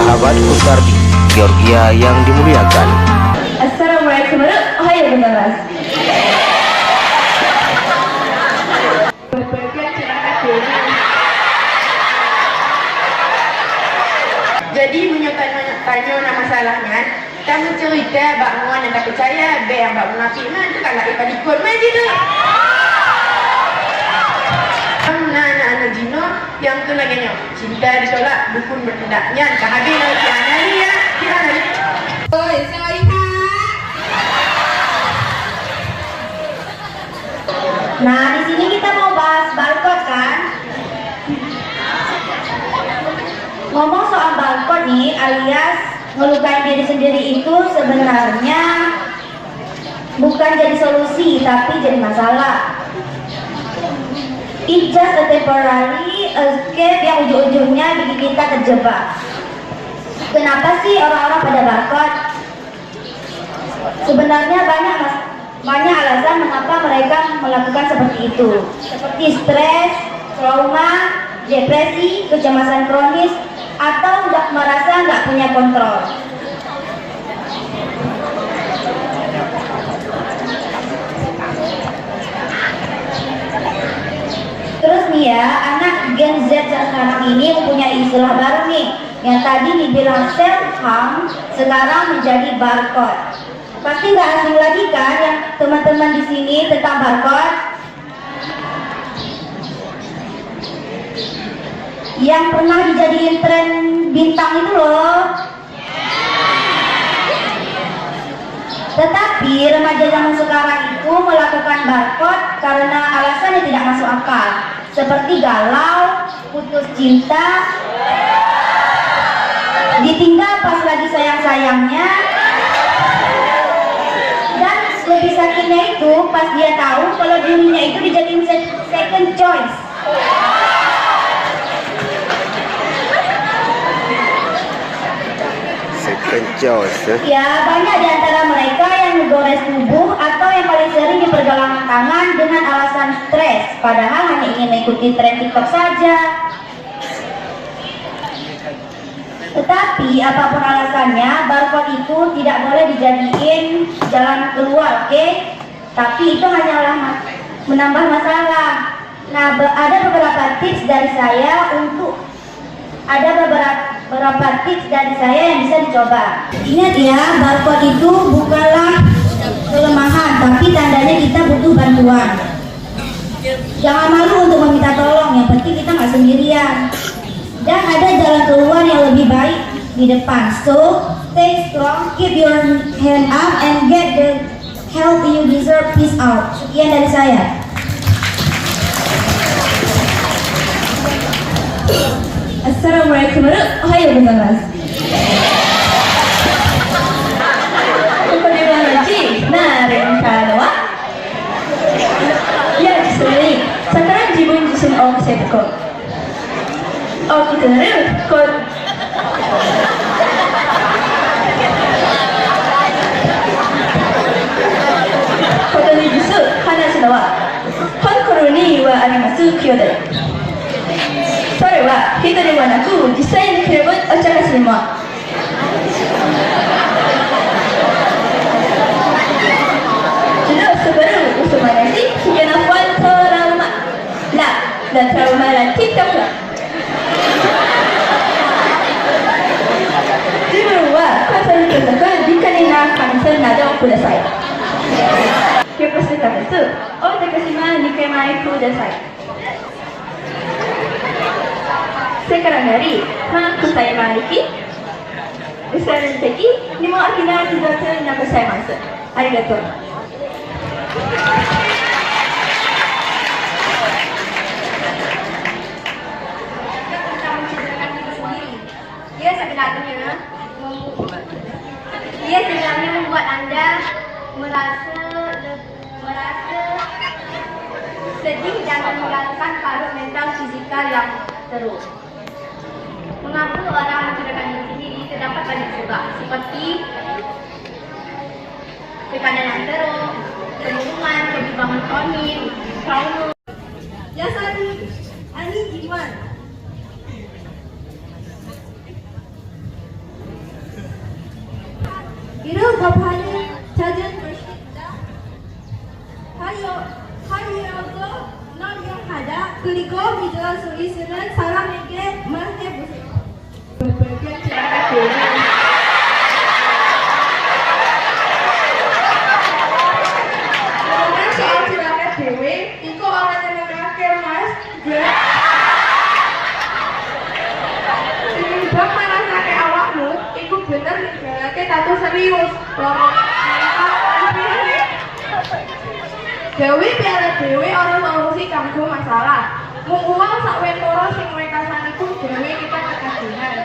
sahabatku Sardi, Georgia yang dimuliakan. Assalamualaikum warahmatullahi wabarakatuh. Jadi tanya masalahnya, kamu cerita bak muan yang tak percaya, be yang bak munafik man tu kalau ikut ikut man gitu. Kamu anak Jino yang tu lagi nyo, cinta ditolak, dukun bertindaknya, kehabis lagi anak dia, kita lagi. Oi, Assalamualaikum. Nah, di sini kita mau bahas barcode kan? Ngomong soal barcode nih, alias ngelukain diri sendiri itu sebenarnya bukan jadi solusi, tapi jadi masalah. It's just a temporary escape yang ujung-ujungnya bikin kita terjebak. Kenapa sih orang-orang pada barcode? Sebenarnya banyak alasan mengapa mereka melakukan seperti itu, seperti stres, trauma, depresi, kecemasan kronis, atau merasa nggak punya kontrol. Terus nih ya, anak Gen Z sekarang ini mempunyai istilah baru nih, yang tadi dibilang self-harm, sekarang menjadi barcode. Pasti nggak asing lagi kan yang teman-teman di sini tentang barcode? Yang pernah dijadiin tren bintang itu loh. Tetapi remaja zaman sekarang itu melakukan barcode karena alasan yang tidak masuk akal, seperti galau, putus cinta, ditinggal pas lagi sayang-sayangnya, dan lebih sakitnya itu pas dia tahu kalau dirinya itu dijadiin second choice. Ya, banyak di antara mereka yang menggores tubuh atau yang paling sering dipergelangan tangan dengan alasan stres, padahal hanya ingin mengikuti tren TikTok saja. Tetapi apapun alasannya, barcode itu tidak boleh dijadiin jalan keluar, oke? Tapi itu hanyalah menambah masalah. Nah, ada beberapa tips dari saya yang bisa dicoba. Ingat ya, barcode itu bukanlah kelemahan, tapi tandanya kita butuh bantuan. Jangan malu untuk meminta tolong, yang penting kita nggak sendirian. Dan ada jalan keluar yang lebih baik di depan. So, stay strong, keep your hand up, and get the help you deserve. Peace out. Sekian dari saya. Assalamualaikum warahmatullahi wabarakatuh. Nah, rencana wa? Ya, sebenarnya sekarang jibun jisun orang setko. Oh, kita nih, kod. Kota ni jisu, hana sinawa. Kon koroni wa arimasu kyoda. それは一人はなく実際にクラブお茶がするもsudah sebelum usumanasi kenafan trauma lah dan trauma dan TikTok lah zibun wa kasar katakan dikanina kanser nado kudasai kyokosu katasu otakashima nikemai kudasai sekarang hari hangku saya maliki besaran teki nimo akina sudah nakasaimasu. Arigatou. Dia sebenarnya membuat Anda merasa sedih dan meninggalkan paruh mental fisikal yang terus. Mengapa orang mencurigakan diri sendiri terdapat banyak sebab seperti tekanan yang terus, kemurungan, kebimbang kronis, trauma. Jasad ani jiwan. 급하니 잦은 것이다. 하여도 남용하다. 그리고 믿어 수 있으면 사람에게 말해보세요. Berbagai celaka dewi. Kemudian soal celaka dewi, iku orang yang mengakhir mas. Tinimbang marasake awakmu, iku bener ninggalake tato serius. Dewi piala dewi orang solusi kanggo masalah. Mung uang sakwentara sing wekasan iku dewe kita kekagungan.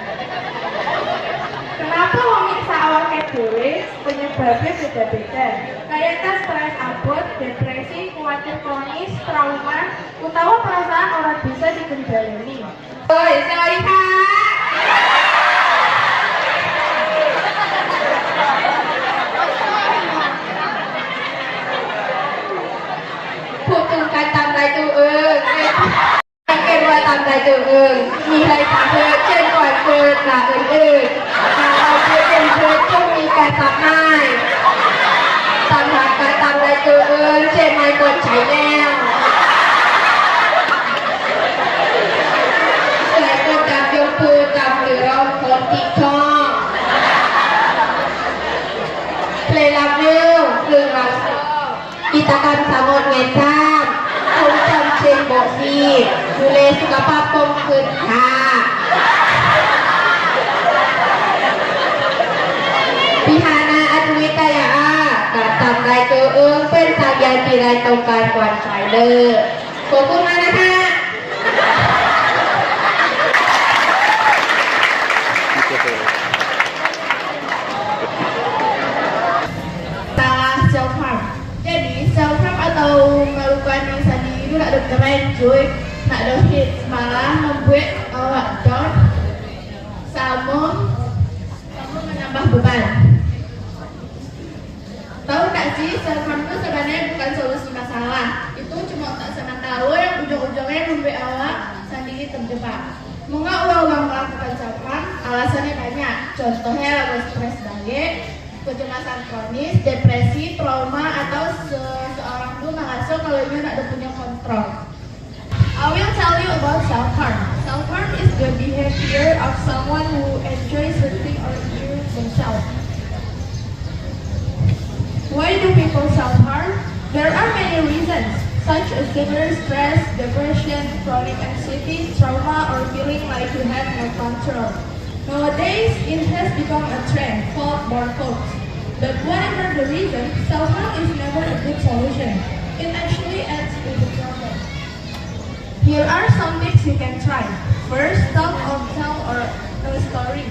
Kenapa wong nyiksa awake dhewe? Penyebabnya beda-beda. Kayaknya stres abot, depresi, khawatir kronis, trauma, utawa perasaan orang bisa dikendalikan. Oi, sorry Pak. Butuhkan tambah ituว่าตามใจเจอมีอะไรตามเธอเช่นก่อนเกิดหลังอื่นการเอาเพื่อเป็นเพื่อต้องมีการตัดไม้ตามหลักการตามใจเจอเช่นไม่กดใช้แนวแต่ก็จับยกคือจับหรือเราคนที่ชอบเพลงรับเร็วหรือรับชอบกิจกรรมสามดเงินข้ามคุณจำเช่นบอกมีดูแลสุขภาพปมคืนค่ะพิหานาอัจวิทยาการทำรายตัวเป็นสัญญาณที่รายต้องการกวนสายเลยขอบคุณมากนะคะsalah self harm. Jadi self harm atau melakukan diri sendiri itu tak ada keren cuy, tak ada hit, malah membuat awak down sama menambah beban. Tahu tak sih self harm itu sebenarnya bukan solusi masalah, itu cuma tak sementara yang ujung-ujungnya membuat awak sendiri terjebak. Mengapa orang melakukan self harm? Alasannya banyak. Contohnya lagu stres balik, kecemasan kronis, depresi, trauma, atau seseorang itu merasa kalau dia tidak punya kontrol. I will tell you about self-harm. Self-harm is the behavior of someone who enjoys hurting or injuring themselves. Why do people self-harm? There are many reasons, such as severe stress, depression, chronic anxiety, trauma, or feeling like you have no control. Nowadays, it has become a trend called burnout. But whatever the reason, self-harm is never a good solution. It actually adds to the problem. Here are some tips you can try. First, talk or tell or a story.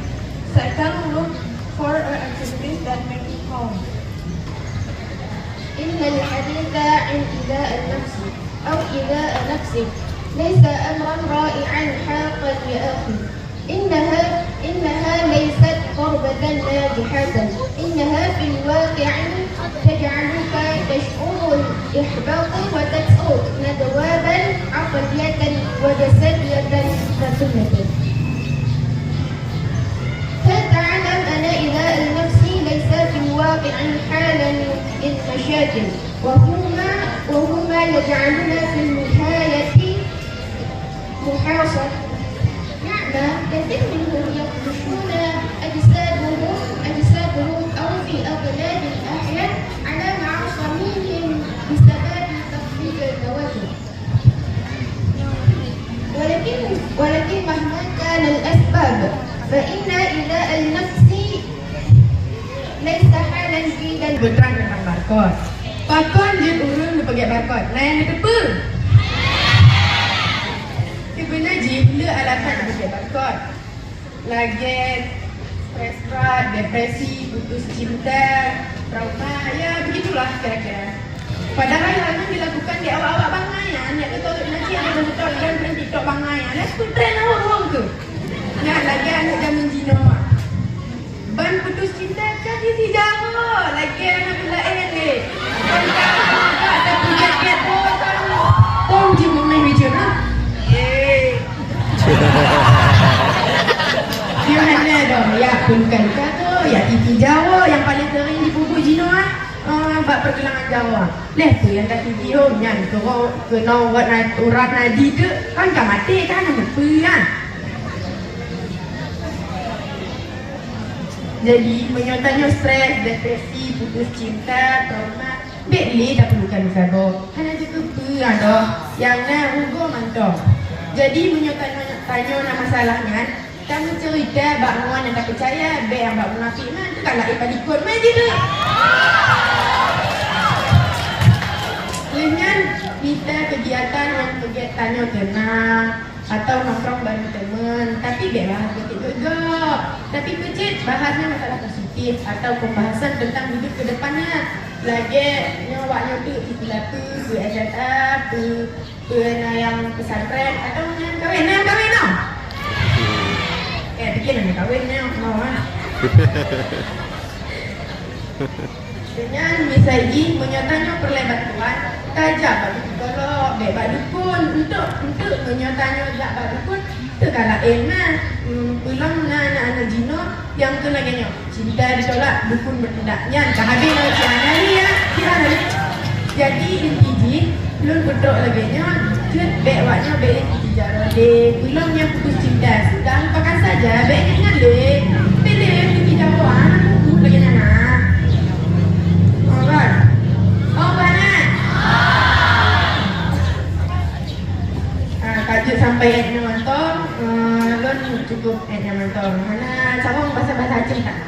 Second, look for activities that make you calm. إن الحديث عن إيذاء النفس أو إيذاء نفسك ليس أمرا رائعا حاقا يا أخي. إنها ليست قربة ناجحة. إنها في الواقع تجعلك تشعر الإحباط وتسقط ندوابا عقلية وجسدية كسنة. فتعلم أن إيذاء النفس ليس في الواقع حالا للمشاكل وهما يجعلنا في النهاية محاصرة. كثير منهم يخدشون أجسادهم أو في أغلب الأحيان على معصمهم بسبب تخفيف التوتر. ولكن مهما كان الأسباب فإن إيذاء النفس ليس حالا جيدا. Berterang tentang barcode. Barcode dia turun dia pakai barcode. Lain dia tepung. Sebenarnya bila alasan pakai barcode, lagi stres berat, depresi, putus cinta, trauma, ya begitulah kira-kira. Padahal hal itu dilakukan di awal-awal bangayan, ya betul nanti ada betul dan berhenti tok bangayan. Lah tu tren awak ke? Ya lagi anak zaman Cina. Ban putus cinta kan dia si jago, lagi anak bila ni. Ada punya tahu jiwa main bicara. Dia hanya dong, ya bukan kata ya TV Jawa yang paling sering dibubuk Jino bak pergelangan Jawa. Leh tu yang kat TV nyan kalau kena urat nadi tu kan tak mati kan apa kan. Jadi menyertanya stres, depresi, putus cinta, trauma. Bekli tak perlukan sabar. Hanya cukup ada yang nak ugo mantap. Jadi menyertanya nak masalahnya. Kamu cerita bak muan yang tak percaya, bek yang bak munafik man tu kalau ipa dikut man je tu. Dengan kita kegiatan yang kegiatannya tenang atau nongkrong bareng teman, tapi bek bahas betul juga. Tapi kecil bahasnya masalah positif atau pembahasan tentang hidup ke depannya. Lagi nyawaknya tu istilah tu, SSA, tu yang pesantren atau yang kahwin no. Bikin nak kahwin ni mau kan. Dengan misalnya menyertanya perlebat Tuhan, tajak bagi kalau bebas dukun untuk menyertanya jak bagi dukun tu kalau enak pulang anak-anak Jino yang tu lagi cinta ditolak dukun bertindaknya dah habis nak hari ya hari. Jadi inti belum betul lagi nya cut bewaknya beli sejarah deh filmnya putus cinta sudah lupakan saja baiknya ingat deh pilih pergi jauhan aku lagi nana obat obatnya kajuk sampai endnya mantap lon cukup endnya mantap mana cabang bahasa Aceh tak